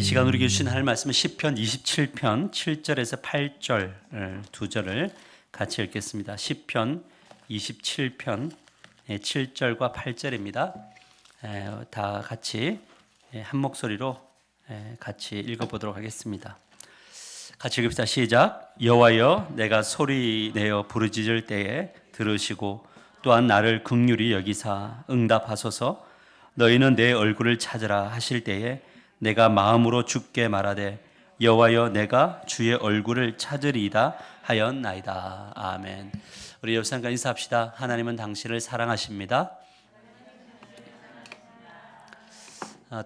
시간 우리에게 주신 하나님의 말씀은 시편 27편 7절에서 8절 두 절을 같이 읽겠습니다. 시편 27편 7절과 8절입니다. 다 같이 한 목소리로 같이 읽어보도록 하겠습니다. 같이 읽읍시다. 시작. 여호와여, 내가 소리내어 부르짖을 때에 들으시고 또한 나를 긍휼히 여기사 응답하소서. 너희는 내 얼굴을 찾으라 하실 때에 내가 마음으로 주께 말하되 여호와여, 내가 주의 얼굴을 찾으리이다 하였나이다. 아멘. 우리 옆 사람과 인사합시다. 하나님은 당신을 사랑하십니다.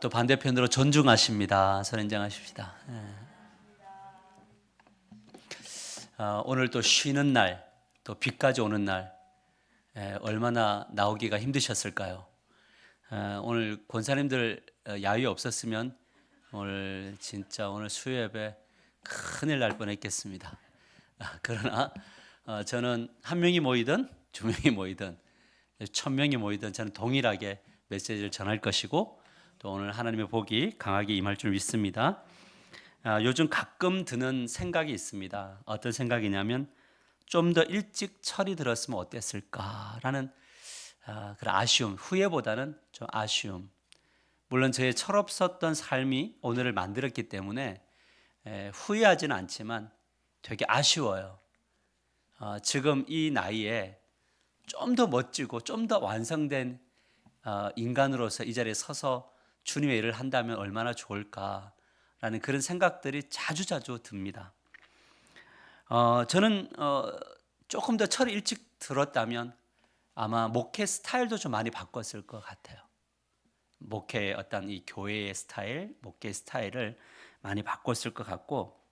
또 반대편으로 존중하십니다. 선인장하십시다. 오늘 또 쉬는 날, 또 비까지 오는 날, 얼마나 나오기가 힘드셨을까요? 오늘 권사님들 야유 없었으면 오늘 진짜 오늘 수요예배 큰일 날 뻔했겠습니다. 그러나 저는 한 명이 모이든 두 명이 모이든 1000명이 모이든 저는 동일하게 메시지를 전할 것이고 또 오늘 하나님의 복이 강하게 임할 줄 믿습니다. 요즘 가끔 드는 생각이 있습니다. 어떤 생각이냐면 좀 더 일찍 철이 들었으면 어땠을까라는 그런 아쉬움, 후회보다는 좀 아쉬움. 물론 저의 철없었던 삶이 오늘을 만들었기 때문에 후회하지는 않지만 되게 아쉬워요. 지금 이 나이에 좀 더 멋지고 좀 더 완성된 인간으로서 이 자리에 서서 주님의 일을 한다면 얼마나 좋을까라는 그런 생각들이 자주자주 듭니다. 저는 조금 더 철이 일찍 들었다면 아마 목회 스타일도 좀 많이 바꿨을 것 같아요. 목회의 어떤 이 교회의 스타일, 목회 스타일을 많이 바꿨을 것 같고,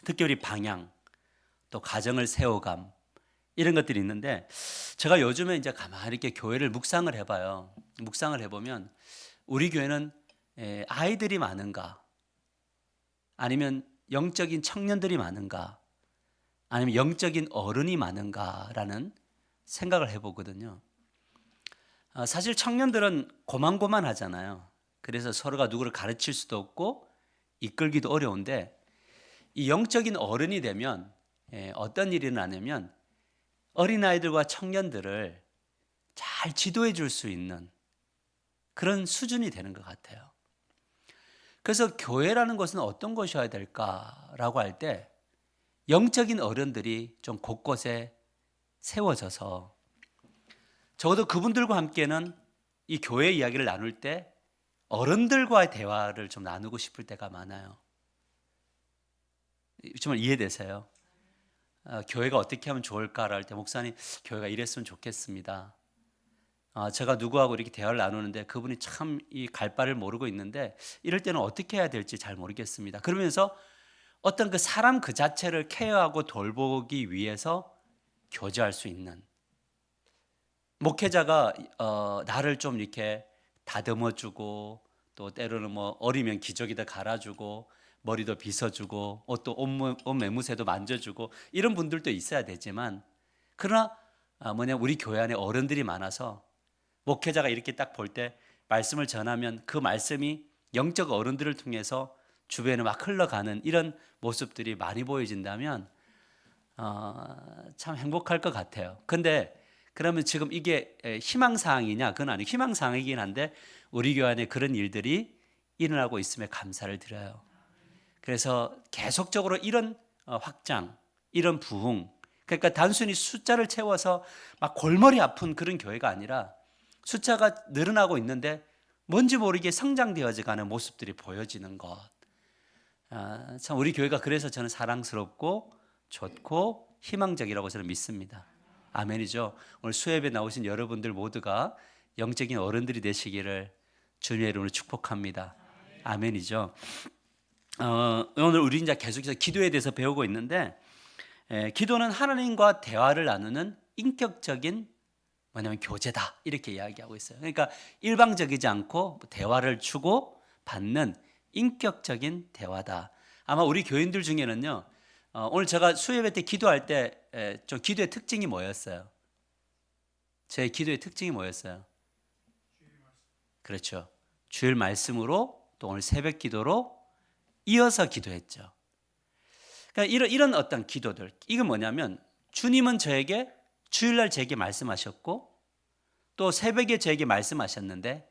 특히 우리 방향, 또 가정을 세워감 이런 것들이 있는데, 제가 요즘에 이제 가만히 이렇게 교회를 묵상을 해봐요. 묵상을 해보면 우리 교회는 아이들이 많은가, 아니면 영적인 청년들이 많은가, 아니면 영적인 어른이 많은가라는 생각을 해보거든요. 사실 청년들은 고만고만하잖아요. 그래서 서로가 누구를 가르칠 수도 없고 이끌기도 어려운데, 이 영적인 어른이 되면 어떤 일이 나냐면 어린아이들과 청년들을 잘 지도해 줄 수 있는 그런 수준이 되는 것 같아요. 그래서 교회라는 것은 어떤 것이어야 될까라고 할 때 영적인 어른들이 좀 곳곳에 세워져서 적어도 그분들과 함께는 이 교회 이야기를 나눌 때 어른들과의 대화를 좀 나누고 싶을 때가 많아요. 정말 이해되세요? 교회가 어떻게 하면 좋을까를 할 때 목사님, 교회가 이랬으면 좋겠습니다. 제가 누구하고 이렇게 대화를 나누는데 그분이 참 이 갈 바를 모르고 있는데 이럴 때는 어떻게 해야 될지 잘 모르겠습니다. 그러면서 어떤 그 사람 그 자체를 케어하고 돌보기 위해서 교제할 수 있는 목회자가 나를 좀 이렇게 다듬어주고 또 때로는 뭐 어리면 기저귀도 갈아주고 머리도 빗어주고 옷도 옷 매무새도 만져주고 이런 분들도 있어야 되지만, 그러나 우리 교회 안에 어른들이 많아서 목회자가 이렇게 딱 볼 때 말씀을 전하면 그 말씀이 영적 어른들을 통해서 주변에 막 흘러가는 이런 모습들이 많이 보여진다면 참 행복할 것 같아요. 근데 그러면 지금 이게 희망사항이냐? 그건 아니고 희망사항이긴 한데 우리 교회 안에 그런 일들이 일어나고 있음에 감사를 드려요. 그래서 계속적으로 이런 확장, 이런 부흥, 그러니까 단순히 숫자를 채워서 막 골머리 아픈 그런 교회가 아니라 숫자가 늘어나고 있는데 뭔지 모르게 성장되어져 가는 모습들이 보여지는 것. 참 우리 교회가 그래서 저는 사랑스럽고 좋고 희망적이라고 저는 믿습니다. 아멘이죠. 오늘 수협에 나오신 여러분들 모두가 영적인 어른들이 되시기를 주님의 이름으로 축복합니다. 아멘이죠. 오늘 우리 이제 계속해서 기도에 대해서 배우고 있는데, 기도는 하나님과 대화를 나누는 인격적인 교제다 이렇게 이야기하고 있어요. 그러니까 일방적이지 않고 대화를 주고 받는 인격적인 대화다. 아마 우리 교인들 중에는요, 오늘 제가 수요예배 때 기도할 때 좀 기도의 특징이 뭐였어요? 제 기도의 특징이 뭐였어요? 그렇죠. 주일 말씀으로 또 오늘 새벽 기도로 이어서 기도했죠. 그러니까 이런 어떤 기도들, 이건 뭐냐면 주님은 저에게 주일날 제게 말씀하셨고 또 새벽에 저에게 말씀하셨는데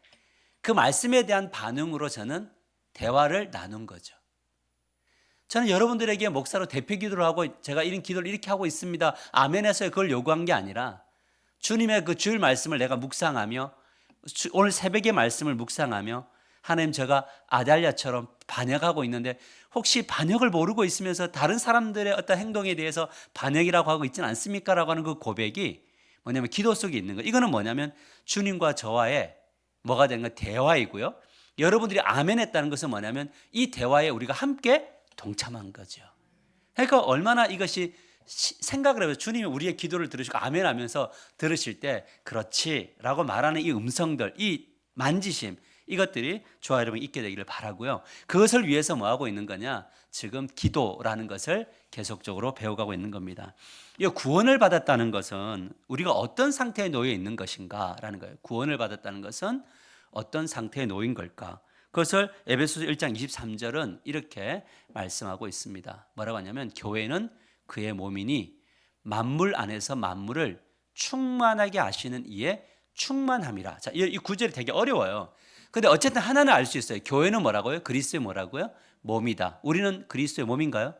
그 말씀에 대한 반응으로 저는 대화를 나눈 거죠. 저는 여러분들에게 목사로 대표 기도를 하고 제가 이런 기도를 이렇게 하고 있습니다, 아멘해서 그걸 요구한 게 아니라 주님의 그 주일 말씀을 내가 묵상하며 오늘 새벽의 말씀을 묵상하며 하나님, 제가 아달랴처럼 반역하고 있는데 혹시 반역을 모르고 있으면서 다른 사람들의 어떤 행동에 대해서 반역이라고 하고 있지는 않습니까? 라고 하는 그 고백이 뭐냐면 기도 속에 있는 거. 이거는 뭐냐면 주님과 저와의 뭐가 되는 건 대화이고요. 여러분들이 아멘 했다는 것은 뭐냐면 이 대화에 우리가 함께 동참한 거죠. 그러니까 얼마나 이것이 생각을 해서 주님이 우리의 기도를 들으시고 아멘 하면서 들으실 때 그렇지 라고 말하는 이 음성들, 이 만지심, 이것들이 저와 여러분이 있게 되기를 바라고요. 그것을 위해서 뭐 하고 있는 거냐? 지금 기도라는 것을 계속적으로 배워가고 있는 겁니다. 이 구원을 받았다는 것은 우리가 어떤 상태에 놓여 있는 것인가라는 거예요. 구원을 받았다는 것은 어떤 상태에 놓인 걸까? 그것을 에베소서 1장 23절은 이렇게 말씀하고 있습니다. 뭐라고 하냐면 교회는 그의 몸이니 만물 안에서 만물을 충만하게 하시는 이에 충만함이라. 자, 이 구절이 되게 어려워요. 근데 어쨌든 하나는 알 수 있어요. 교회는 뭐라고요? 그리스도의 뭐라고요? 몸이다. 우리는 그리스도의 몸인가요?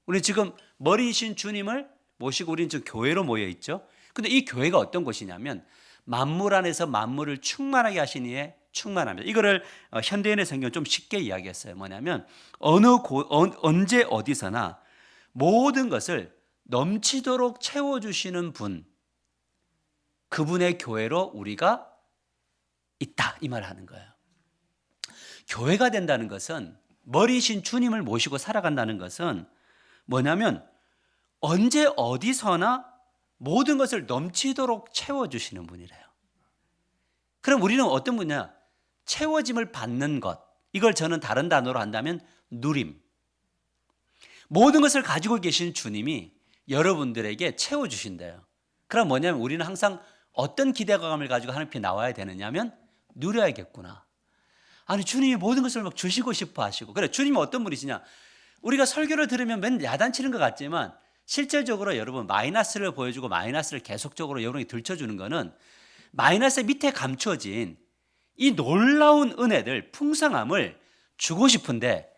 우리 지금 머리이신 주님을 모시고 우리는 지금 교회로 모여 있죠. 근데 이 교회가 어떤 곳이냐면 만물 안에서 만물을 충만하게 하시니에 충만합니다. 이거를 현대인의 성경은 좀 쉽게 이야기했어요. 뭐냐면 언제 어디서나 모든 것을 넘치도록 채워주시는 분, 그분의 교회로 우리가 있다, 이 말을 하는 거예요. 교회가 된다는 것은, 머리이신 주님을 모시고 살아간다는 것은 뭐냐면 언제 어디서나 모든 것을 넘치도록 채워주시는 분이래요. 그럼 우리는 어떤 분이냐? 채워짐을 받는 것. 이걸 저는 다른 단어로 한다면 누림. 모든 것을 가지고 계신 주님이 여러분들에게 채워주신대요. 그럼 뭐냐면 우리는 항상 어떤 기대감을 가지고 하나님 앞에 나와야 되느냐면 누려야겠구나. 아니, 주님이 모든 것을 막 주시고 싶어 하시고. 그래, 주님이 어떤 분이시냐? 우리가 설교를 들으면 맨 야단치는 것 같지만 실질적으로 여러분 마이너스를 보여주고 마이너스를 계속적으로 여러분이 들춰주는 거는 마이너스 밑에 감춰진 이 놀라운 은혜들, 풍성함을 주고 싶은데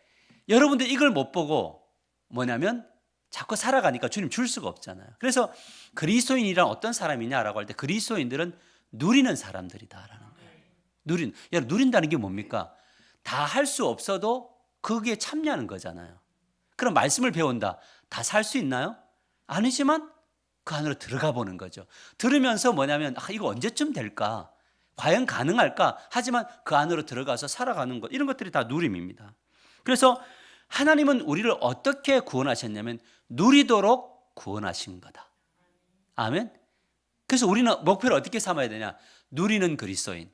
여러분들 이걸 못 보고 뭐냐면 자꾸 살아가니까 주님 줄 수가 없잖아요. 그래서 그리스도인이란 어떤 사람이냐라고 할 때 그리스도인들은 누리는 사람들이다라는 거예요. 누린다는 게 뭡니까? 다 할 수 없어도 거기에 참여하는 거잖아요. 그럼 말씀을 배운다. 다 살 수 있나요? 아니지만 그 안으로 들어가 보는 거죠. 들으면서 뭐냐면 이거 언제쯤 될까? 과연 가능할까? 하지만 그 안으로 들어가서 살아가는 것, 이런 것들이 다 누림입니다. 그래서 하나님은 우리를 어떻게 구원하셨냐면 누리도록 구원하신 거다. 아멘. 그래서 우리는 목표를 어떻게 삼아야 되냐? 누리는 그리스도인.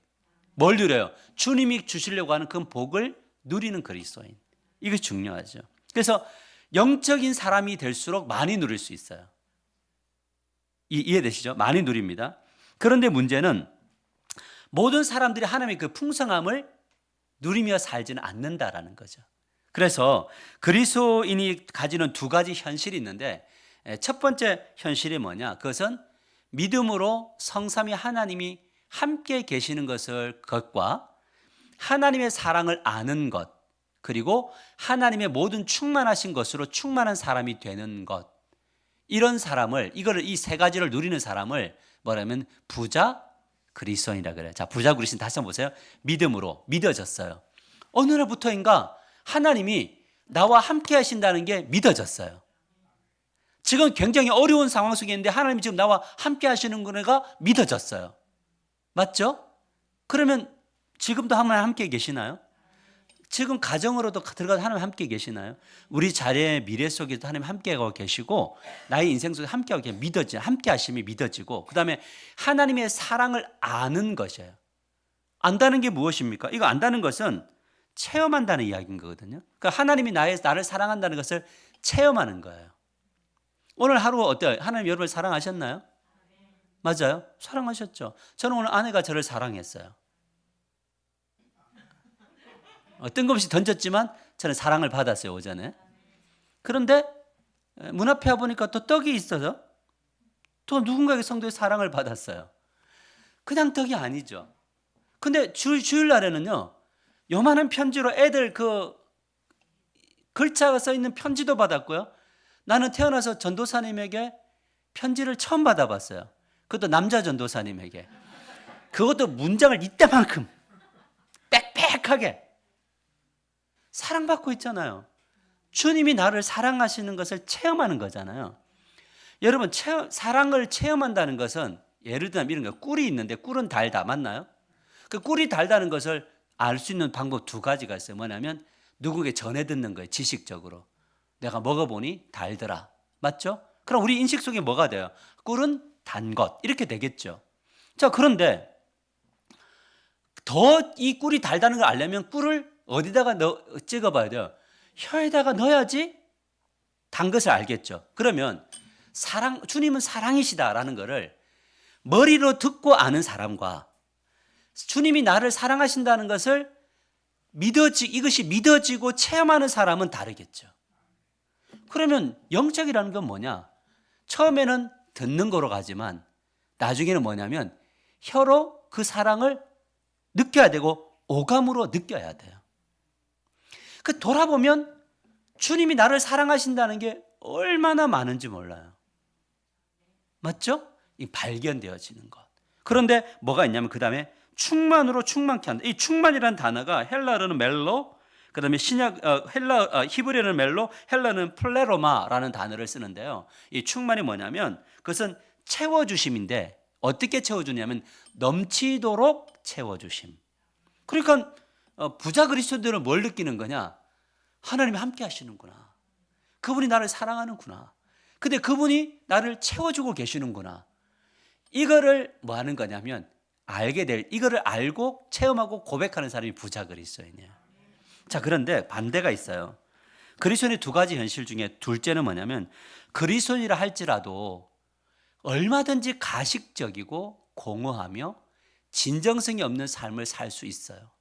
뭘 누려요? 주님이 주시려고 하는 그 복을 누리는 그리스도인. 이게 중요하죠. 그래서 영적인 사람이 될수록 많이 누릴 수 있어요. 이해되시죠? 많이 누립니다. 그런데 문제는 모든 사람들이 하나님의 그 풍성함을 누리며 살지는 않는다라는 거죠. 그래서 그리스도인이 가지는 두 가지 현실이 있는데 첫 번째 현실이 뭐냐? 그것은 믿음으로 성삼위 하나님이 함께 계시는 것과 하나님의 사랑을 아는 것, 그리고 하나님의 모든 충만하신 것으로 충만한 사람이 되는 것, 이런 사람을, 이 세 가지를 누리는 사람을 뭐라면 부자 그리스도인이라 그래요. 자, 부자 그리스도인 다시 한번 보세요. 믿음으로 믿어졌어요. 어느 날부터인가 하나님이 나와 함께 하신다는 게 믿어졌어요. 지금 굉장히 어려운 상황 속에 있는데 하나님이 지금 나와 함께 하시는 거가 믿어졌어요. 맞죠? 그러면 지금도 하나님 함께 계시나요? 지금 가정으로도 들어가서 하나님 함께 계시나요? 우리 자리의 미래 속에도 하나님 함께하고 계시고 나의 인생 속에 함께하고 함께 하심이 믿어지고, 그 다음에 하나님의 사랑을 아는 것이에요. 안다는 게 무엇입니까? 이거 안다는 것은 체험한다는 이야기인 거거든요. 그러니까 하나님이 나를 사랑한다는 것을 체험하는 거예요. 오늘 하루 어때요? 하나님 여러분을 사랑하셨나요? 맞아요. 사랑하셨죠. 저는 오늘 아내가 저를 사랑했어요. 뜬금없이 던졌지만 저는 사랑을 받았어요, 오전에. 그런데 문 앞에 와보니까 또 떡이 있어서 또 누군가에게 성도의 사랑을 받았어요. 그냥 떡이 아니죠. 근데 주일날에는요, 요만한 편지로 애들 그 글자가 써 있는 편지도 받았고요. 나는 태어나서 전도사님에게 편지를 처음 받아봤어요. 그것도 남자 전도사님에게. 그것도 문장을 이때만큼 빽빽하게. 사랑받고 있잖아요. 주님이 나를 사랑하시는 것을 체험하는 거잖아요. 여러분, 사랑을 체험한다는 것은 예를 들면 이런 거예요. 꿀이 있는데 꿀은 달다. 맞나요? 그 꿀이 달다는 것을 알 수 있는 방법 두 가지가 있어요. 뭐냐면 누구에게 전해 듣는 거예요. 지식적으로. 내가 먹어보니 달더라. 맞죠? 그럼 우리 인식 속에 뭐가 돼요? 꿀은 단 것. 이렇게 되겠죠. 자, 그런데 더 이 꿀이 달다는 걸 알려면 꿀을 어디다가 찍어봐야 돼요? 혀에다가 넣어야지 단 것을 알겠죠. 그러면 주님은 사랑이시다라는 것을 머리로 듣고 아는 사람과 주님이 나를 사랑하신다는 것을 이것이 믿어지고 체험하는 사람은 다르겠죠. 그러면 영적이라는 건 뭐냐? 처음에는 듣는 거로 가지만 나중에는 뭐냐면 혀로 그 사랑을 느껴야 되고 오감으로 느껴야 돼요. 그 돌아보면 주님이 나를 사랑하신다는 게 얼마나 많은지 몰라요. 맞죠? 이 발견되어지는 것. 그런데 뭐가 있냐면 그 다음에 충만으로 충만케 한다. 이 충만이라는 단어가 헬라어로는 멜로, 그 다음에 히브리어는 멜로, 헬라어는 플레로마라는 단어를 쓰는데요. 이 충만이 뭐냐면 그것은 채워주심인데 어떻게 채워주냐면 넘치도록 채워주심. 그러니까 부자 그리스도인들은 뭘 느끼는 거냐? 하나님이 함께 하시는구나. 그분이 나를 사랑하는구나. 근데 그분이 나를 채워주고 계시는구나. 이거를 뭐 하는 거냐면 이거를 알고 체험하고 고백하는 사람이 부자 그리스도인이에요. 자, 그런데 반대가 있어요. 그리스도인의 두 가지 현실 중에 둘째는 뭐냐면 그리스도인이라 할지라도 얼마든지 가식적이고 공허하며 진정성이 없는 삶을 살 수 있어요.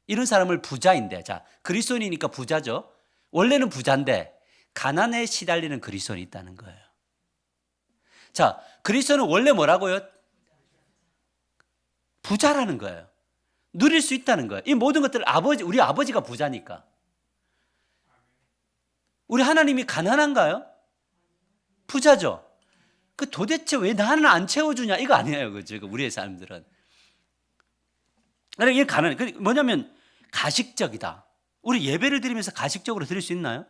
이런 사람을 부자인데, 자, 그리스도인이니까 부자죠. 원래는 부자인데 가난에 시달리는 그리스도인이 있다는 거예요. 자, 그리스도는 원래 뭐라고요? 부자라는 거예요. 누릴 수 있다는 거예요. 이 모든 것들 우리 아버지가 부자니까. 우리 하나님이 가난한가요? 부자죠. 그 도대체 왜 나는 안 채워주냐? 이거 아니에요. 그죠? 우리의 사람들은. 이게 뭐냐면 가식적이다. 우리 예배를 드리면서 가식적으로 드릴 수 있나요?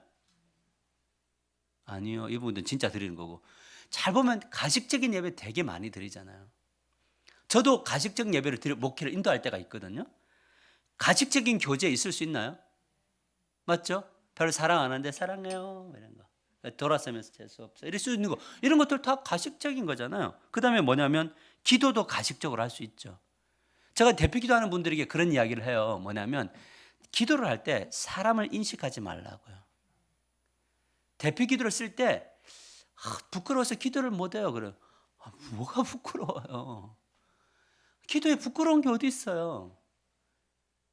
아니요. 이 부분은 진짜 드리는 거고. 잘 보면 가식적인 예배 되게 많이 드리잖아요. 저도 가식적인 예배를 목회를 인도할 때가 있거든요. 가식적인 교제에 있을 수 있나요? 맞죠? 별로 사랑 안 하는데 사랑해요 이런 거. 돌아서면서 재수 없어 이럴 수 있는 거. 이런 것들 다 가식적인 거잖아요. 그 다음에 뭐냐면 기도도 가식적으로 할 수 있죠. 제가 대표 기도하는 분들에게 그런 이야기를 해요. 뭐냐면 기도를 할 때 사람을 인식하지 말라고요. 대표 기도를 쓸 때 부끄러워서 기도를 못해요. 그래. 뭐가 부끄러워요? 기도에 부끄러운 게 어디 있어요?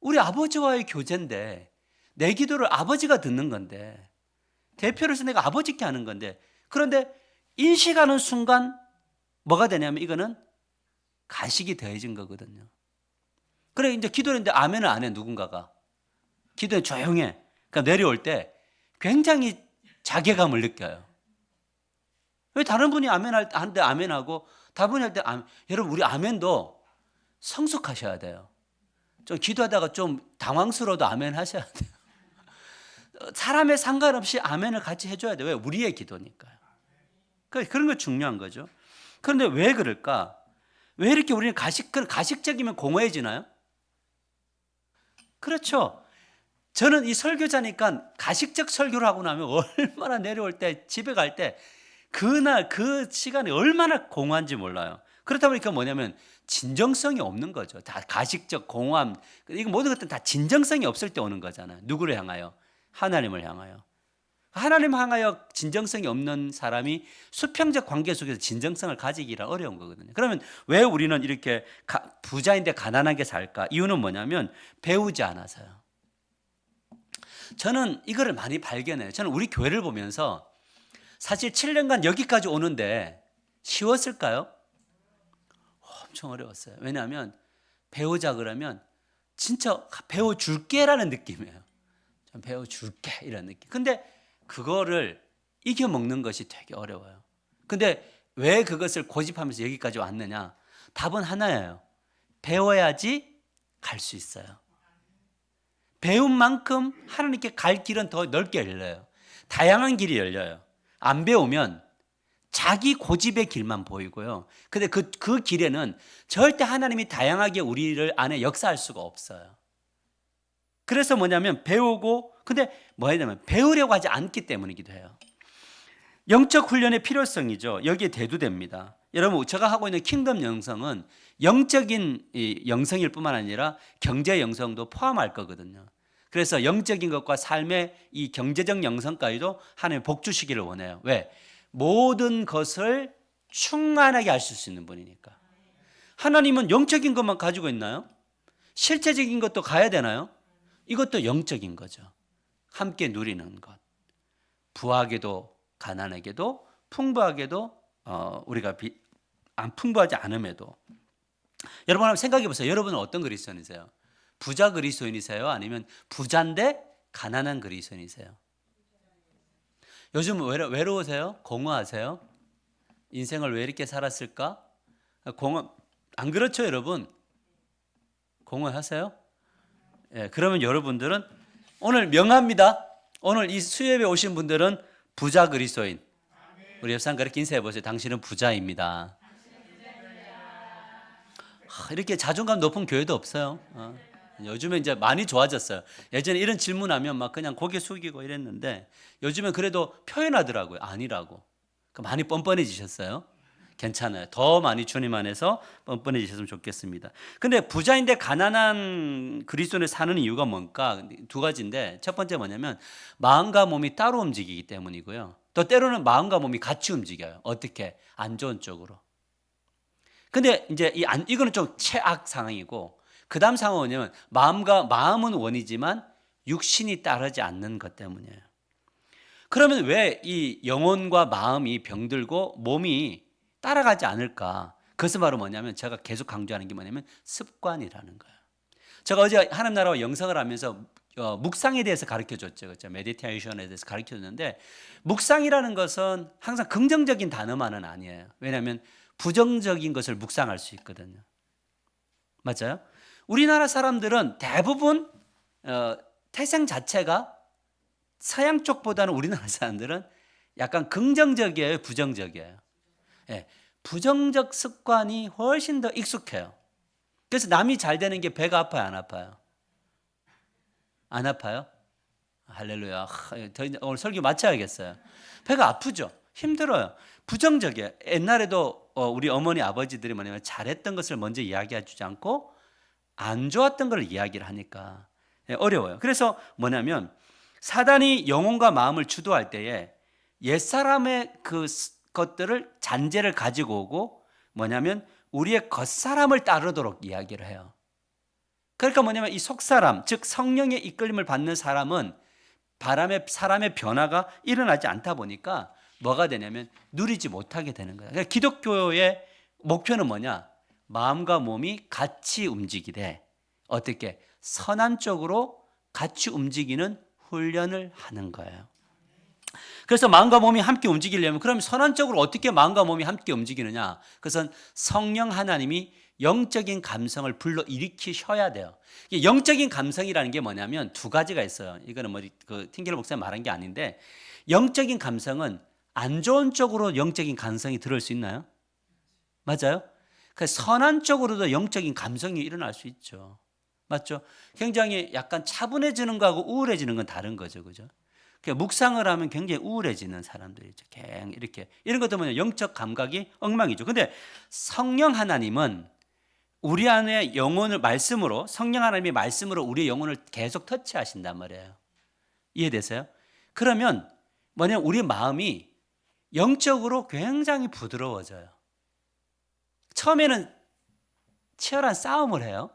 우리 아버지와의 교제인데 내 기도를 아버지가 듣는 건데 대표로서 내가 아버지께 하는 건데 그런데 인식하는 순간 뭐가 되냐면 이거는 가식이 더해진 거거든요. 그래 이제 기도했는데 아멘을 안 해 누군가가. 기도에 조용해. 그러니까 내려올 때 굉장히 자괴감을 느껴요. 왜 다른 분이 아멘 하는데 아멘하고 다른 분이 할 때 아멘. 여러분 우리 아멘도 성숙하셔야 돼요. 좀 기도하다가 좀 당황스러워도 아멘 하셔야 돼요. 사람에 상관없이 아멘을 같이 해줘야 돼요. 왜? 우리의 기도니까요. 그런 거 중요한 거죠. 그런데 왜 그럴까? 왜 이렇게 우리는 가식적이면 공허해지나요? 그렇죠. 저는 이 설교자니까 가식적 설교를 하고 나면 얼마나 내려올 때 집에 갈 때 그날 그 시간이 얼마나 공허한지 몰라요. 그렇다 보니까 뭐냐면 진정성이 없는 거죠. 다 가식적 공허함. 이거 모든 것들은 다 진정성이 없을 때 오는 거잖아요. 누구를 향하여? 하나님을 향하여. 하나님 향하여 진정성이 없는 사람이 수평적 관계 속에서 진정성을 가지기란 어려운 거거든요. 그러면 왜 우리는 이렇게 부자인데 가난하게 살까? 이유는 뭐냐면 배우지 않아서요. 저는 이거를 많이 발견해요. 저는 우리 교회를 보면서 사실 7년간 여기까지 오는데 쉬웠을까요? 엄청 어려웠어요. 왜냐하면 배우자 그러면 진짜 배워줄게라는 느낌이에요. 좀 배워줄게 이런 느낌. 근데 그거를 이겨먹는 것이 되게 어려워요. 근데 왜 그것을 고집하면서 여기까지 왔느냐? 답은 하나예요. 배워야지 갈 수 있어요. 배운 만큼 하나님께 갈 길은 더 넓게 열려요. 다양한 길이 열려요. 안 배우면 자기 고집의 길만 보이고요. 근데 그 길에는 절대 하나님이 다양하게 우리를 안에 역사할 수가 없어요. 그래서 뭐냐면 배우고, 근데 뭐냐면 배우려고 하지 않기 때문이기도 해요. 영적 훈련의 필요성이죠. 여기에 대두됩니다. 여러분, 제가 하고 있는 킹덤 영성은 영적인 영성일 뿐만 아니라 경제 영성도 포함할 거거든요. 그래서 영적인 것과 삶의 이 경제적 영성까지도 하나님 복 주시기를 원해요. 왜? 모든 것을 충만하게 하실 수 있는 분이니까. 하나님은 영적인 것만 가지고 있나요? 실체적인 것도 가야 되나요? 이것도 영적인 거죠. 함께 누리는 것. 부하게도 가난하게도 풍부하게도 우리가 안 풍부하지 않음에도. 여러분 한번 생각해 보세요. 여러분은 어떤 그리스도인이세요? 부자 그리스도인이세요? 아니면 부자인데 가난한 그리스도인이세요? 요즘 외로우세요? 공허하세요? 인생을 왜 이렇게 살았을까? 안 그렇죠, 여러분? 공허하세요? 예, 그러면 여러분들은 오늘 명합니다. 오늘 이 수협에 오신 분들은 부자 그리스도인. 우리 옆 사람 그렇게 인사해 보세요. 당신은 부자입니다. 이렇게 자존감 높은 교회도 없어요. 요즘에 이제 많이 좋아졌어요. 예전에 이런 질문하면 막 그냥 고개 숙이고 이랬는데 요즘엔 그래도 표현하더라고요. 아니라고. 많이 뻔뻔해지셨어요. 괜찮아요. 더 많이 주님 안에서 뻔뻔해지셨으면 좋겠습니다. 근데 부자인데 가난한 그리스도인을 사는 이유가 뭘까? 두 가지인데 첫 번째 뭐냐면 마음과 몸이 따로 움직이기 때문이고요. 또 때로는 마음과 몸이 같이 움직여요. 어떻게? 안 좋은 쪽으로. 근데 이제 이거는 좀 최악 상황이고 그 다음 상황은 마음은 원이지만 육신이 따르지 않는 것 때문이에요. 그러면 왜 이 영혼과 마음이 병들고 몸이 따라가지 않을까? 그것은 바로 뭐냐면 제가 계속 강조하는 게 뭐냐면 습관이라는 거예요. 제가 어제 하나님 나라와 영성을 하면서 묵상에 대해서 가르쳐줬죠. 그렇죠? 메디테이션에 대해서 가르쳐줬는데 묵상이라는 것은 항상 긍정적인 단어만은 아니에요. 왜냐하면 부정적인 것을 묵상할 수 있거든요. 맞아요? 우리나라 사람들은 대부분 태생 자체가 서양 쪽보다는 우리나라 사람들은 약간 긍정적이에요, 부정적이에요. 예, 부정적 습관이 훨씬 더 익숙해요. 그래서 남이 잘 되는 게 배가 아파요, 안 아파요? 안 아파요? 할렐루야. 오늘 설교 마쳐야겠어요. 배가 아프죠? 힘들어요. 부정적이에요. 옛날에도 우리 어머니 아버지들이 뭐냐면 잘했던 것을 먼저 이야기해 주지 않고 안 좋았던 걸 이야기를 하니까 어려워요. 그래서 뭐냐면 사단이 영혼과 마음을 주도할 때에 옛사람의 그 것들을 잔재를 가지고 오고 뭐냐면 우리의 겉사람을 따르도록 이야기를 해요. 그러니까 뭐냐면 이 속사람, 즉 성령의 이끌림을 받는 사람은 사람의 변화가 일어나지 않다 보니까 뭐가 되냐면 누리지 못하게 되는 거예요. 그러니까 기독교의 목표는 뭐냐? 마음과 몸이 같이 움직이되 어떻게 선한 쪽으로 같이 움직이는 훈련을 하는 거예요. 그래서 마음과 몸이 함께 움직이려면 그럼 선한 쪽으로 어떻게 마음과 몸이 함께 움직이느냐? 그것은 성령 하나님이 영적인 감성을 불러 일으키셔야 돼요. 영적인 감성이라는 게 뭐냐면 두 가지가 있어요. 이거는 팅겔 목사님 말한 게 아닌데 영적인 감성은 안 좋은 쪽으로 영적인 감성이 들을 수 있나요? 맞아요? 선한 쪽으로도 영적인 감성이 일어날 수 있죠. 맞죠? 굉장히 약간 차분해지는 거하고 우울해지는 건 다른 거죠. 그죠? 묵상을 하면 굉장히 우울해지는 사람들이 있죠. 이렇게. 이런 것도 뭐냐? 영적 감각이 엉망이죠. 근데 성령 하나님은 우리 안에 영혼을 말씀으로, 성령 하나님의 말씀으로 우리의 영혼을 계속 터치하신단 말이에요. 이해되세요? 그러면 뭐냐면 우리 마음이 영적으로 굉장히 부드러워져요. 처음에는 치열한 싸움을 해요.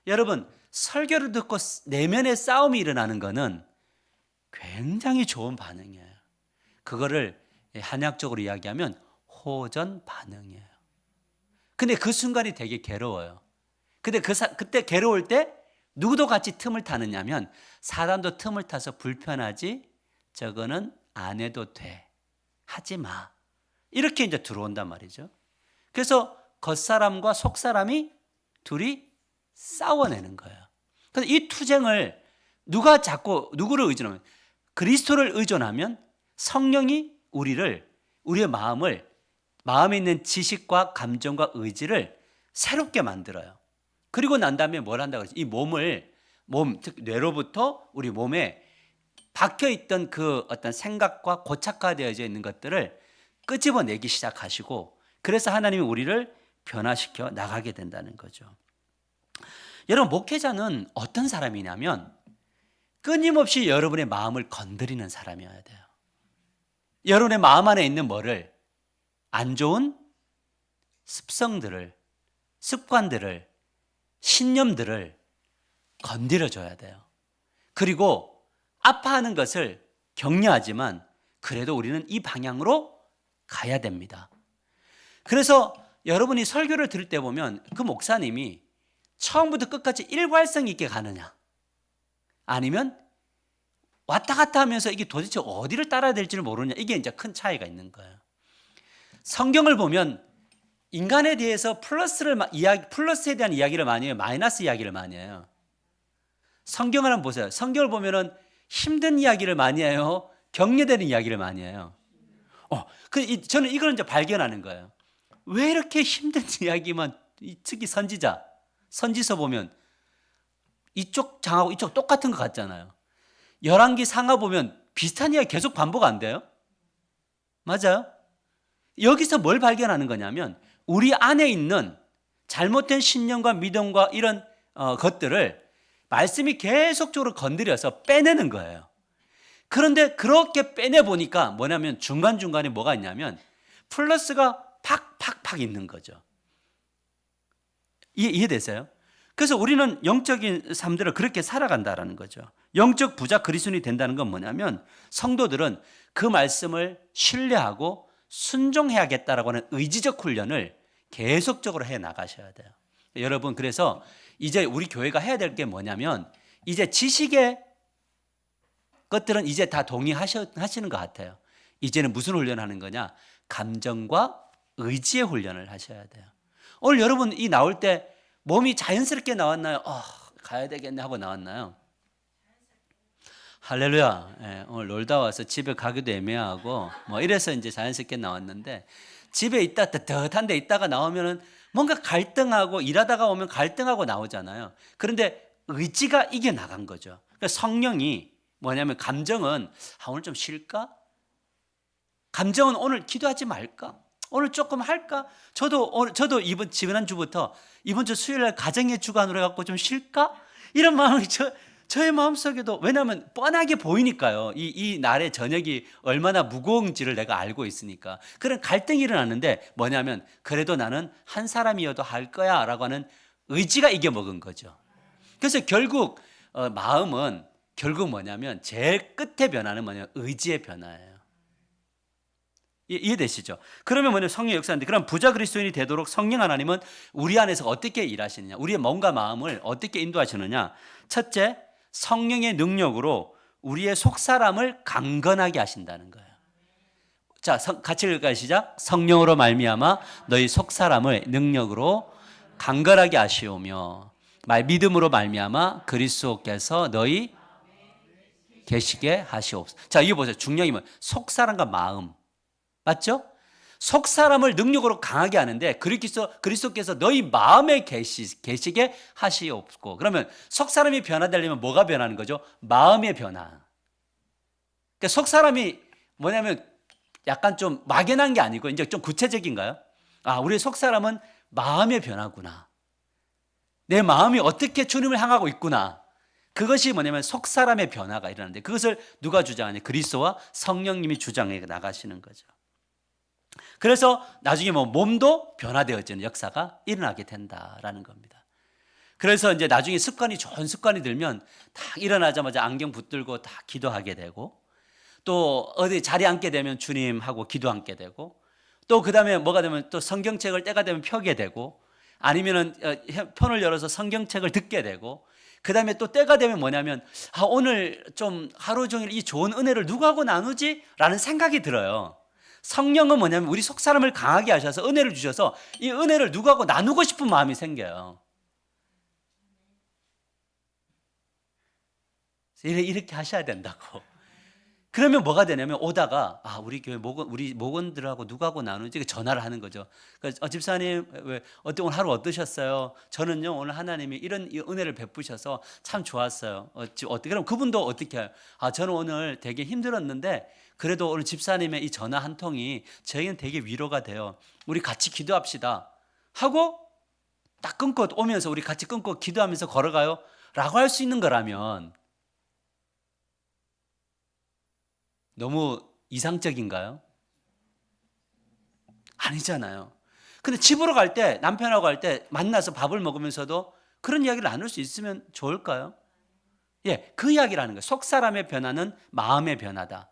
여러분, 설교를 듣고 내면의 싸움이 일어나는 거는 굉장히 좋은 반응이에요. 그거를 한약적으로 이야기하면 호전 반응이에요. 근데 그 순간이 되게 괴로워요. 근데 그때 괴로울 때 누구도 같이 틈을 타느냐면 사단도 틈을 타서 불편하지 저거는 안 해도 돼. 하지 마. 이렇게 이제 들어온단 말이죠. 그래서 겉사람과 속사람이 둘이 싸워내는 거예요. 그래서 이 투쟁을 누가 자꾸 누구를 의존하면 그리스도를 의존하면 성령이 우리의 마음에 있는 지식과 감정과 의지를 새롭게 만들어요. 그리고 난 다음에 뭘 한다고 그러지? 이 특 뇌로부터 우리 몸에 박혀 있던 그 어떤 생각과 고착화되어져 있는 것들을 끄집어내기 시작하시고, 그래서 하나님이 우리를 변화시켜 나가게 된다는 거죠. 여러분, 목회자는 어떤 사람이냐면 끊임없이 여러분의 마음을 건드리는 사람이어야 돼요. 여러분의 마음 안에 있는 뭐를, 안 좋은 습성들을, 습관들을, 신념들을 건드려줘야 돼요. 그리고 아파하는 것을 격려하지만 그래도 우리는 이 방향으로 가야 됩니다. 그래서 여러분이 설교를 들을 때 보면 그 목사님이 처음부터 끝까지 일관성 있게 가느냐, 아니면 왔다 갔다 하면서 이게 도대체 어디를 따라야 될지를 모르느냐, 이게 이제 큰 차이가 있는 거예요. 성경을 보면 인간에 대해서 플러스에 대한 이야기를 많이 해요. 마이너스 이야기를 많이 해요. 성경을 한번 보세요. 성경을 보면은 힘든 이야기를 많이 해요. 격려되는 이야기를 많이 해요. 저는 이걸 이제 발견하는 거예요. 왜 이렇게 힘든 이야기만, 특히 선지서 보면 이쪽 장하고 이쪽 똑같은 것 같잖아요. 열왕기 상하 보면 비슷한 이야기 계속 반복 안 돼요? 맞아요? 여기서 뭘 발견하는 거냐면 우리 안에 있는 잘못된 신념과 믿음과 이런 것들을 말씀이 계속적으로 건드려서 빼내는 거예요. 그런데 그렇게 빼내보니까 뭐냐면 중간중간에 뭐가 있냐면 플러스가 팍팍팍 있는 거죠. 이해되세요? 그래서 우리는 영적인 삶들을 그렇게 살아간다라는 거죠. 영적 부자 그리스도인이 된다는 건 뭐냐면 성도들은 그 말씀을 신뢰하고 순종해야겠다라고 하는 의지적 훈련을 계속적으로 해 나가셔야 돼요. 여러분, 그래서 이제 우리 교회가 해야 될 게 뭐냐면 이제 지식의 것들은 이제 다 동의하시는 것 같아요. 이제는 무슨 훈련하는 거냐? 감정과 의지의 훈련을 하셔야 돼요. 오늘 여러분 이 나올 때 몸이 자연스럽게 나왔나요? 가야 되겠네 하고 나왔나요? 할렐루야. 오늘 놀다 와서 집에 가기도 애매하고 이래서 이제 자연스럽게 나왔는데, 집에 있다 뜨뜻한 데 있다가 나오면은 뭔가 갈등하고, 일하다가 오면 갈등하고 나오잖아요. 그런데 의지가 이겨 나간 거죠. 그러니까 성령이 뭐냐면 감정은 오늘 좀 쉴까? 감정은 오늘 기도하지 말까? 오늘 조금 할까? 저도 지난주부터 이번 주 수요일 날 가정의 주간으로 해갖고 좀 쉴까? 이런 마음이 저의 마음속에도, 왜냐하면 뻔하게 보이니까요. 이 날의 저녁이 얼마나 무거운지를 내가 알고 있으니까. 그런 갈등이 일어나는데 뭐냐면 그래도 나는 한 사람이어도 할 거야 라고 하는 의지가 이겨먹은 거죠. 그래서 결국 마음은 결국 뭐냐면 제일 끝에 변화는 뭐냐면 의지의 변화예요. 이해되시죠? 그러면 뭐냐면 성령의 역사인데, 그럼 부자 그리스도인이 되도록 성령 하나님은 우리 안에서 어떻게 일하시느냐, 우리의 몸과 마음을 어떻게 인도하시느냐. 첫째, 성령의 능력으로 우리의 속사람을 강건하게 하신다는 거예요. 자, 같이 읽을까요? 시작. 성령으로 말미암아 너희 속사람을 능력으로 강건하게 하시오며 믿음으로 말미암아 그리스도께서 너희 계시게 하시옵소서. 자, 이거 보세요. 중요한 건 속사람과 마음, 맞죠? 속사람을 능력으로 강하게 하는데 그리스도께서 너희 마음에 계시게 하시옵고. 그러면 속사람이 변화되려면 뭐가 변하는 거죠? 마음의 변화. 그러니까 속사람이 뭐냐면 약간 좀 막연한 게 아니고 이제 좀 구체적인가요? 우리 속사람은 마음의 변화구나. 내 마음이 어떻게 주님을 향하고 있구나. 그것이 뭐냐면 속사람의 변화가 일어나는데, 그것을 누가 주장하냐? 그리스도와 성령님이 주장해 나가시는 거죠. 그래서 나중에 몸도 변화되어지는 역사가 일어나게 된다라는 겁니다. 그래서 이제 나중에 습관이 좋은 습관이 들면 딱 일어나자마자 안경 붙들고 다 기도하게 되고, 또 어디 자리에 앉게 되면 주님하고 기도하게 되고, 또 그다음에 뭐가 되면 또 성경책을 때가 되면 펴게 되고, 아니면은 폰을 열어서 성경책을 듣게 되고, 그다음에 또 때가 되면 뭐냐면 오늘 좀 하루 종일 이 좋은 은혜를 누구하고 나누지? 라는 생각이 들어요. 성령은 뭐냐면 우리 속 사람을 강하게 하셔서 은혜를 주셔서 이 은혜를 누구하고 나누고 싶은 마음이 생겨요. 이렇게 하셔야 된다고. 그러면 뭐가 되냐면 오다가 우리 교회 우리 목원들하고 누구하고 나누지? 전화를 하는 거죠. 그러니까 집사님 오늘 하루 어떠셨어요? 저는요 오늘 하나님이 이런 은혜를 베푸셔서 참 좋았어요. 어떻게 그럼 그분도 어떻게 해요? 저는 오늘 되게 힘들었는데 그래도 오늘 집사님의 이 전화 한 통이 저희는 되게 위로가 돼요. 우리 같이 기도합시다 하고 딱 끊고 오면서 우리 같이 끊고 기도하면서 걸어가요 라고 할 수 있는 거라면 너무 이상적인가요? 아니잖아요. 근데 집으로 갈 때, 남편하고 갈 때 만나서 밥을 먹으면서도 그런 이야기를 나눌 수 있으면 좋을까요? 예, 그 이야기라는 거예요. 속 사람의 변화는 마음의 변화다.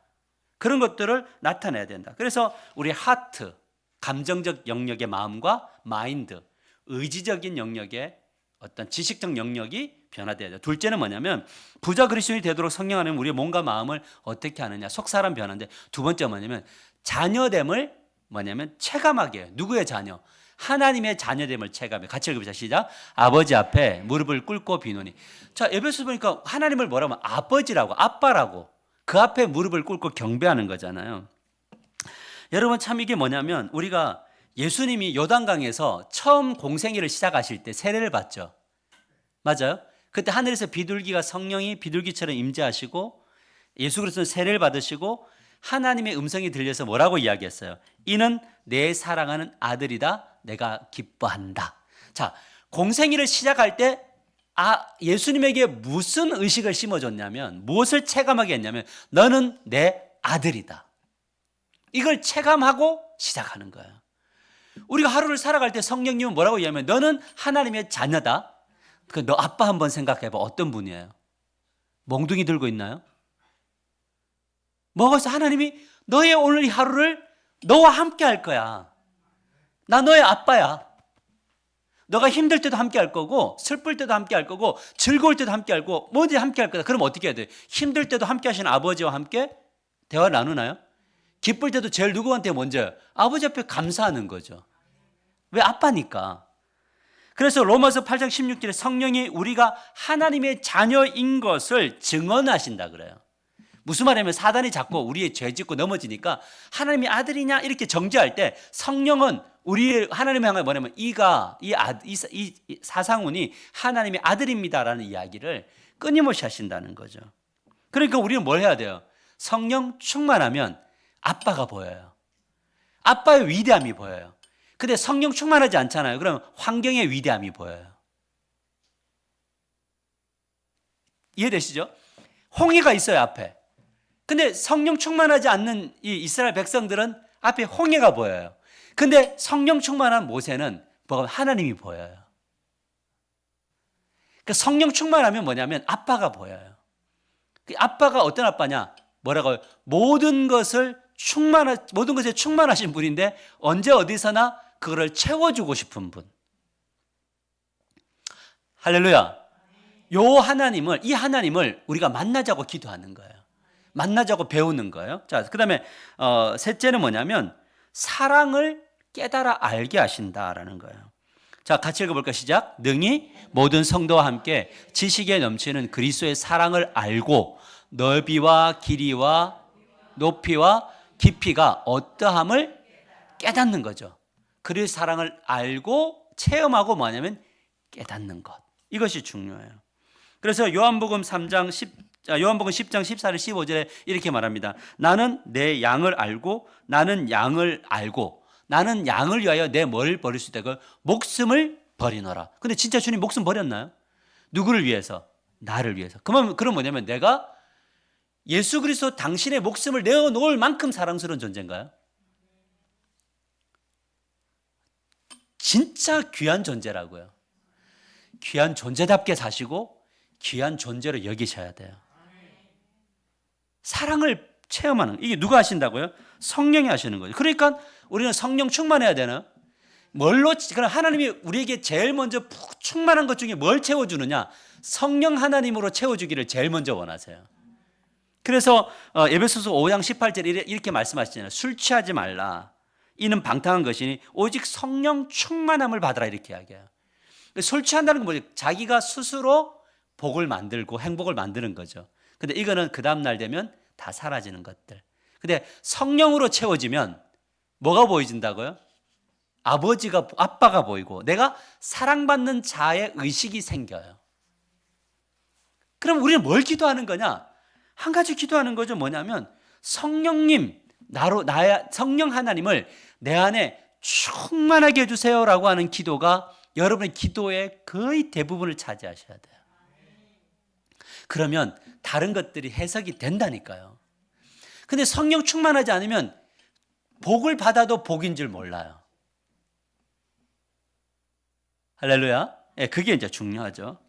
그런 것들을 나타내야 된다. 그래서 우리 하트, 감정적 영역의 마음과 마인드, 의지적인 영역의 어떤 지식적 영역이 변화돼야 돼요. 둘째는 뭐냐면 부자 그리스도인이 되도록 성령 안에 우리의 몸과 마음을 어떻게 하느냐. 속 사람 변화인데 두 번째 뭐냐면 자녀됨을 뭐냐면 체감하게 해요. 누구의 자녀? 하나님의 자녀됨을 체감해. 같이 읽어보자. 시작. 아버지 앞에 무릎을 꿇고 비노니. 자, 에베소서 보니까 하나님을 뭐라고 하면 아버지라고, 아빠라고 그 앞에 무릎을 꿇고 경배하는 거잖아요. 여러분 참 이게 뭐냐면 우리가 예수님이 요단강에서 처음 공생애를 시작하실 때 세례를 받죠. 맞아요? 그때 하늘에서 비둘기가 성령이 비둘기처럼 임재하시고 예수 그리스도는 세례를 받으시고 하나님의 음성이 들려서 뭐라고 이야기했어요? 이는 내 사랑하는 아들이다. 내가 기뻐한다. 자, 공생애를 시작할 때 예수님에게 무슨 의식을 심어줬냐면 무엇을 체감하게 했냐면 너는 내 아들이다. 이걸 체감하고 시작하는 거예요. 우리가 하루를 살아갈 때 성령님은 뭐라고 이야기하면 너는 하나님의 자녀다. 너 아빠 한번 생각해봐. 어떤 분이에요? 몽둥이 들고 있나요? 먹어서 하나님이 너의 오늘 이 하루를 너와 함께 할 거야. 나 너의 아빠야. 너가 힘들 때도 함께 할 거고 슬플 때도 함께 할 거고 즐거울 때도 함께 할 거고 뭐든지 함께 할 거다. 그럼 어떻게 해야 돼? 힘들 때도 함께 하시는 아버지와 함께 대화 나누나요? 기쁠 때도 제일 누구한테 먼저 아버지 앞에 감사하는 거죠. 왜? 아빠니까. 그래서 로마서 8장 16절에 성령이 우리가 하나님의 자녀인 것을 증언하신다 그래요. 무슨 말이냐면 사단이 자꾸 우리의 죄 짓고 넘어지니까 하나님의 아들이냐 이렇게 정죄할 때 성령은 우리 하나님의 향해 뭐냐면 이 사상훈이 하나님의 아들입니다라는 이야기를 끊임없이 하신다는 거죠. 그러니까 우리는 뭘 해야 돼요? 성령 충만하면 아빠가 보여요. 아빠의 위대함이 보여요. 근데 성령 충만하지 않잖아요. 그럼 환경의 위대함이 보여요. 이해되시죠? 홍해가 있어요, 앞에. 근데 성령 충만하지 않는 이 이스라엘 백성들은 앞에 홍해가 보여요. 근데 성령 충만한 모세는 하나님이 보여요. 그러니까 성령 충만하면 뭐냐면 아빠가 보여요. 아빠가 어떤 아빠냐? 뭐라고요? 모든 것에 충만하신 분인데 언제 어디서나 그거를 채워주고 싶은 분. 할렐루야. 이 하나님을 우리가 만나자고 기도하는 거예요. 만나자고 배우는 거예요. 자, 그 다음에 셋째는 뭐냐면 사랑을 깨달아 알게 하신다라는 거예요. 자, 같이 읽어볼까? 시작. 능히 모든 성도와 함께 지식에 넘치는 그리스도의 사랑을 알고 넓이와 길이와 높이와 깊이가 어떠함을 깨닫는 거죠. 그리스도의 사랑을 알고 체험하고 뭐냐면 깨닫는 것. 이것이 중요해요. 그래서 요한복음 10장 14절 15절에 이렇게 말합니다. 나는 내 양을 알고 나는 양을 위하여 내 뭘 버릴 수 있다? 그 목숨을 버리노라. 근데 진짜 주님 목숨 버렸나요? 누구를 위해서? 나를 위해서. 그럼 뭐냐면 내가 예수 그리스도 당신의 목숨을 내어놓을 만큼 사랑스러운 존재인가요? 진짜 귀한 존재라고요. 귀한 존재답게 사시고 귀한 존재로 여기셔야 돼요. 사랑을 체험하는, 이게 누가 하신다고요? 성령이 하시는 거죠. 그러니까 우리는 성령 충만해야 되나? 그럼 하나님이 우리에게 제일 먼저 푹 충만한 것 중에 뭘 채워주느냐? 성령 하나님으로 채워주기를 제일 먼저 원하세요. 그래서 에베소서 5장 18절에 이렇게 말씀하시잖아요. 술 취하지 말라. 이는 방탕한 것이니 오직 성령 충만함을 받으라, 이렇게 이야기해요. 술 취한다는 건 뭐죠? 자기가 스스로 복을 만들고 행복을 만드는 거죠. 근데 이거는 그 다음날 되면 다 사라지는 것들. 근데 성령으로 채워지면 뭐가 보여진다고요? 아빠가 보이고 내가 사랑받는 자의 의식이 생겨요. 그럼 우리는 뭘 기도하는 거냐? 한 가지 기도하는 거죠. 뭐냐면 성령님, 성령 하나님을 내 안에 충만하게 해주세요라고 하는 기도가 여러분의 기도의 거의 대부분을 차지하셔야 돼요. 그러면 다른 것들이 해석이 된다니까요. 근데 성령 충만하지 않으면 복을 받아도 복인 줄 몰라요. 할렐루야. 그게 이제 중요하죠.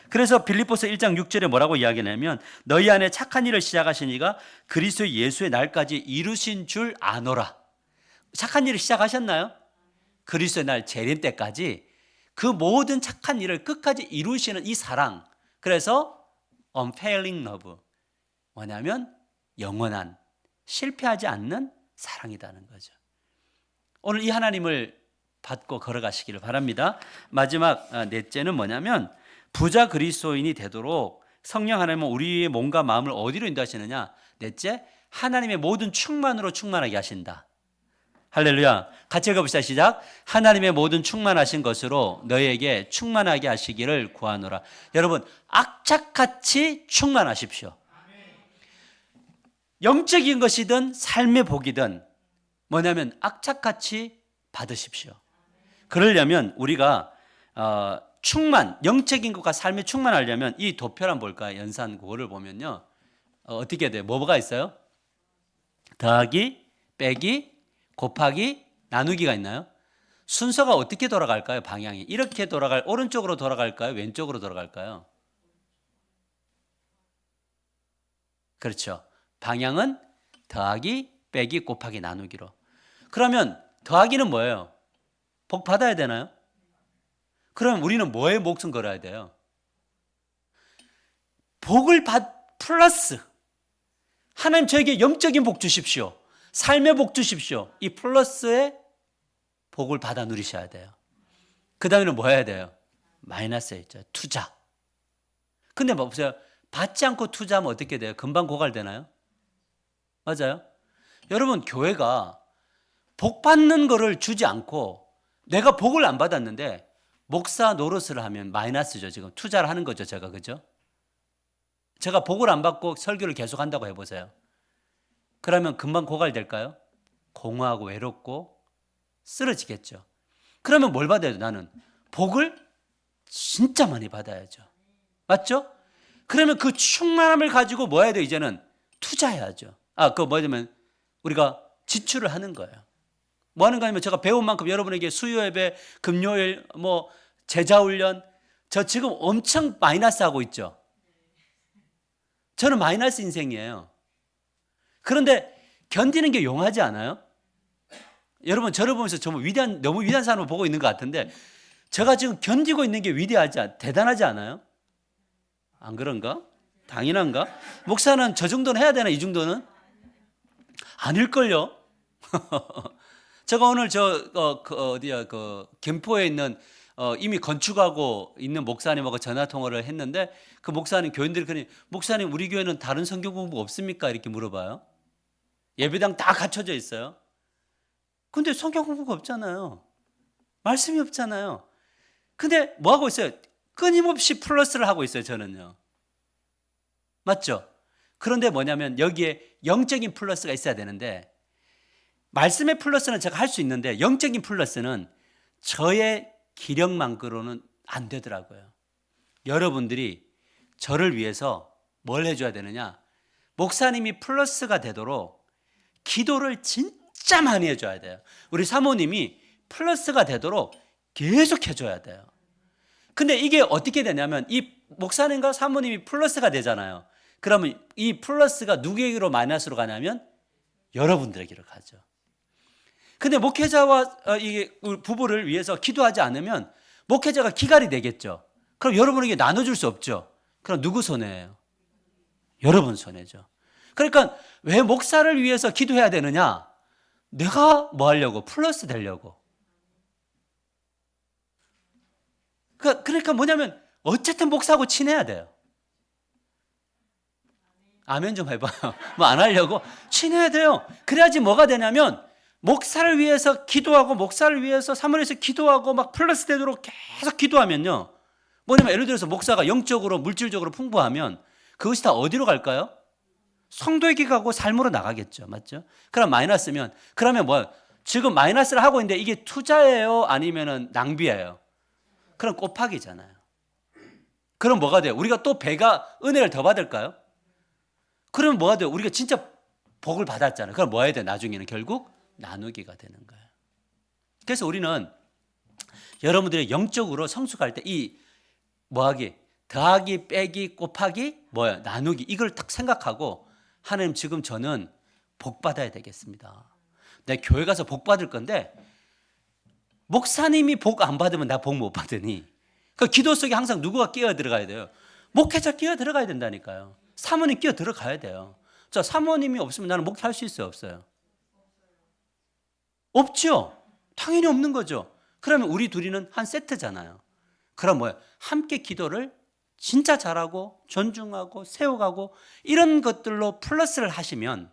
그래서 빌립보서 1장 6절에 뭐라고 이야기하냐면 너희 안에 착한 일을 시작하신 이가 그리스도 예수의 날까지 이루신 줄 아노라. 착한 일을 시작하셨나요? 그리스도의 날 재림 때까지 그 모든 착한 일을 끝까지 이루시는 이 사랑. 그래서 unfailing love. 뭐냐면 영원한, 실패하지 않는 사랑이라는 거죠. 오늘 이 하나님을 받고 걸어가시기를 바랍니다. 마지막 넷째는 뭐냐면 부자 그리스도인이 되도록 성령 하나님은 우리의 몸과 마음을 어디로 인도하시느냐? 넷째, 하나님의 모든 충만으로 충만하게 하신다. 할렐루야. 같이 읽어봅시다. 시작. 하나님의 모든 충만하신 것으로 너희에게 충만하게 하시기를 구하노라. 여러분, 악착같이 충만하십시오. 영적인 것이든 삶의 복이든 뭐냐면 악착같이 받으십시오. 그러려면 우리가 영적인 것과 삶에 충만하려면 이 도표란 뭘까요? 연산구호를 보면요. 어떻게 돼요? 뭐가 있어요? 더하기, 빼기, 곱하기, 나누기가 있나요? 순서가 어떻게 돌아갈까요? 방향이 이렇게 오른쪽으로 돌아갈까요? 왼쪽으로 돌아갈까요? 그렇죠. 방향은 더하기, 빼기, 곱하기, 나누기로. 그러면 더하기는 뭐예요? 복 받아야 되나요? 그럼 우리는 뭐에 목숨 걸어야 돼요? 플러스 하나님 저에게 영적인 복 주십시오. 삶의 복 주십시오. 이 플러스의 복을 받아 누리셔야 돼요. 그 다음에는 뭐 해야 돼요? 마이너스에 있죠. 투자. 근데 뭐 보세요. 받지 않고 투자하면 어떻게 돼요? 금방 고갈되나요? 맞아요. 여러분, 교회가 복 받는 거를 주지 않고 내가 복을 안 받았는데 목사 노릇을 하면 마이너스죠. 지금 투자를 하는 거죠. 제가. 그죠? 제가 복을 안 받고 설교를 계속 한다고 해보세요. 그러면 금방 고갈될까요? 공허하고 외롭고 쓰러지겠죠. 그러면 뭘 받아야 돼? 나는 복을 진짜 많이 받아야죠. 맞죠? 그러면 그 충만함을 가지고 뭐 해야 돼? 이제는 투자해야죠. 그거 뭐냐면 우리가 지출을 하는 거예요. 뭐 하는 거 아니면 제가 배운 만큼 여러분에게 수요 예배, 금요일, 제자 훈련, 저 지금 엄청 마이너스 하고 있죠. 저는 마이너스 인생이에요. 그런데 견디는 게 용하지 않아요? 여러분, 저를 보면서 너무 위대한 사람을 보고 있는 것 같은데 제가 지금 견디고 있는 게 대단하지 않아요? 안 그런가? 당연한가? 목사는 저 정도는 해야 되나? 이 정도는? 아닐걸요? 제가 오늘 김포에 있는 이미 건축하고 있는 목사님하고 전화 통화를 했는데 그 목사님 교인들이 그러니 목사님 우리 교회는 다른 성경 공부 없습니까? 이렇게 물어봐요. 예배당 다 갖춰져 있어요. 근데 성경 공부가 없잖아요. 말씀이 없잖아요. 근데 뭐 하고 있어요? 끊임없이 플러스를 하고 있어요. 저는요. 맞죠? 그런데 뭐냐면 여기에 영적인 플러스가 있어야 되는데 말씀의 플러스는 제가 할 수 있는데 영적인 플러스는 저의 기력만으로는 안 되더라고요. 여러분들이 저를 위해서 뭘 해줘야 되느냐? 목사님이 플러스가 되도록 기도를 진짜 많이 해줘야 돼요. 우리 사모님이 플러스가 되도록 계속 해줘야 돼요. 근데 이게 어떻게 되냐면 이 목사님과 사모님이 플러스가 되잖아요. 그러면 이 플러스가 누구에게로 마이너스로 가냐면 여러분들에게로 가죠. 근데 목회자와 이게 부부를 위해서 기도하지 않으면 목회자가 기갈이 되겠죠. 그럼 여러분에게 나눠줄 수 없죠. 그럼 누구 손해예요? 여러분 손해죠. 그러니까 왜 목사를 위해서 기도해야 되느냐? 내가 뭐 하려고? 플러스 되려고. 그러니까 뭐냐면 어쨌든 목사하고 친해야 돼요. 아멘 좀 해봐요. 뭐 안 하려고? 친해야 돼요. 그래야지 뭐가 되냐면 목사를 위해서 기도하고 목사를 위해서 사모님에서 기도하고 막 플러스 되도록 계속 기도하면요. 뭐냐면 예를 들어서 목사가 영적으로 물질적으로 풍부하면 그것이 다 어디로 갈까요? 성도에게 가고 삶으로 나가겠죠. 맞죠? 그럼 마이너스면 그러면 뭐 지금 마이너스를 하고 있는데 이게 투자예요? 아니면은 낭비예요? 그럼 곱하기잖아요. 그럼 뭐가 돼요? 우리가 또 배가 은혜를 더 받을까요? 그러면 뭐가 돼요? 우리가 진짜 복을 받았잖아요. 그럼 뭐 해야 돼? 나중에는 결국 나누기가 되는 거예요. 그래서 우리는 여러분들이 영적으로 성숙할 때 이 뭐하기? 더하기, 빼기, 곱하기, 뭐야? 나누기. 이걸 딱 생각하고 하나님 지금 저는 복 받아야 되겠습니다. 내 교회 가서 복 받을 건데 목사님이 복 안 받으면 나 복 못 받으니 그 기도 속에 항상 누구가 끼어 들어가야 돼요? 목회자 끼어 들어가야 된다니까요. 사모님 끼어 들어가야 돼요. 자, 사모님이 없으면 나는 목회할 수 있어요? 없어요? 없죠. 당연히 없는 거죠. 그러면 우리 둘이는 한 세트잖아요. 그럼 뭐야? 함께 기도를 진짜 잘하고 존중하고 세워가고 이런 것들로 플러스를 하시면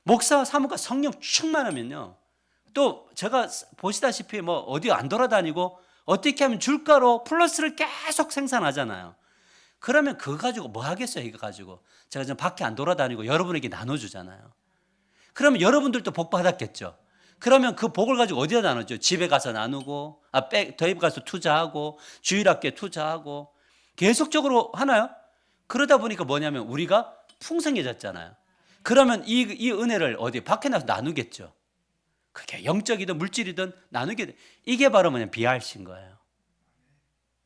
목사와 사모가 성령 충만하면요. 또 제가 보시다시피 뭐 어디 안 돌아다니고 어떻게 하면 줄가로 플러스를 계속 생산하잖아요. 그러면 그거 가지고 뭐 하겠어요? 이거 가지고 제가 지금 밖에 안 돌아다니고 여러분에게 나눠주잖아요. 그러면 여러분들도 복 받았겠죠. 그러면 그 복을 가지고 어디다 나누죠? 집에 가서 나누고 더입 가서 투자하고 주일학교에 투자하고 계속적으로 하나요? 그러다 보니까 뭐냐면 우리가 풍성해졌잖아요. 그러면 이 은혜를 어디 밖에 나서 나누겠죠. 그게 영적이든 물질이든 나누게 돼. 이게 바로 뭐냐면 BRC인 거예요.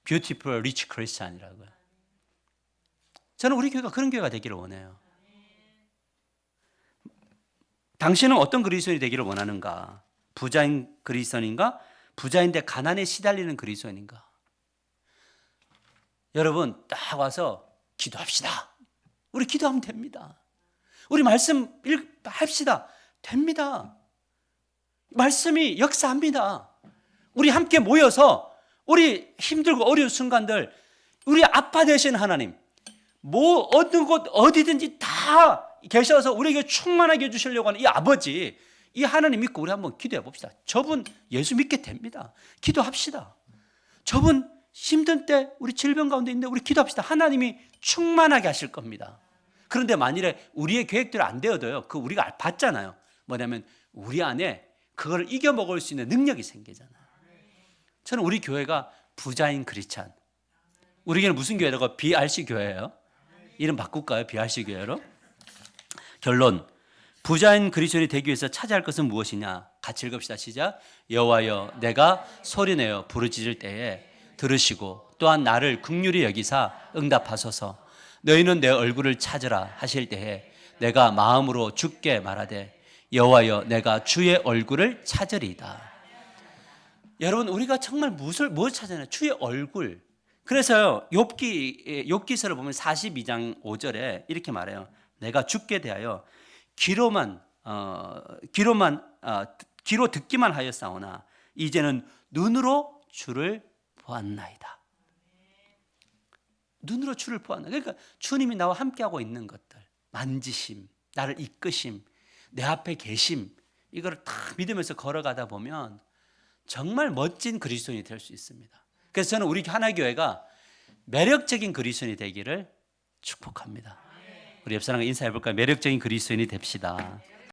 Beautiful Rich Christian이라고요. 저는 우리 교회가 그런 교회가 되기를 원해요. 당신은 어떤 그리스도인이 되기를 원하는가? 부자인 그리스도인인가? 부자인데 가난에 시달리는 그리스도인인가? 여러분 딱 와서 기도합시다. 우리 기도하면 됩니다. 우리 말씀 합시다. 됩니다. 말씀이 역사합니다. 우리 함께 모여서 우리 힘들고 어려운 순간들 우리 아빠 되신 하나님 뭐 어떤 곳 어디든지 다 계셔서 우리에게 충만하게 해주시려고 하는 이 아버지 이 하나님 믿고 우리 한번 기도해 봅시다. 저분 예수 믿게 됩니다. 기도합시다. 저분 힘든 때 우리 질병 가운데 있는데 우리 기도합시다. 하나님이 충만하게 하실 겁니다. 그런데 만일에 우리의 계획대로 안 되어도요. 그 우리가 봤잖아요. 뭐냐면 우리 안에 그걸 이겨먹을 수 있는 능력이 생기잖아요. 저는 우리 교회가 부자인 크리스찬. 우리 교회는 무슨 교회라고? BRC 교회예요. 이름 바꿀까요? BRC 교회로. 결론. 부자인 그리스도인이 되기 위해서 차지할 할 것은 무엇이냐? 같이 읽읍시다. 시작. 여호와여 내가 소리내어 부르짖을 때에 들으시고 또한 나를 긍휼히 여기사 응답하소서. 너희는 내 얼굴을 찾으라 하실 때에 내가 마음으로 주께 말하되 여호와여 내가 주의 얼굴을 찾으리이다. 여러분 우리가 정말 뭘 찾아내요? 주의 얼굴. 그래서요 욥기서를 보면 42장 5절에 이렇게 말해요. 내가 주께 대하여 귀로 듣기만 하였사오나 이제는 눈으로 주를 보았나이다. 눈으로 주를 보았나. 그러니까 주님이 나와 함께하고 있는 것들, 만지심, 나를 이끄심, 내 앞에 계심, 이거를 다 믿으면서 걸어가다 보면 정말 멋진 그리스도인이 될 수 있습니다. 그래서 저는 우리 하나교회가 매력적인 그리스도인이 되기를 축복합니다. 우리 옆 사람과 인사해 볼까요? 매력적인 그리스도인이 됩시다.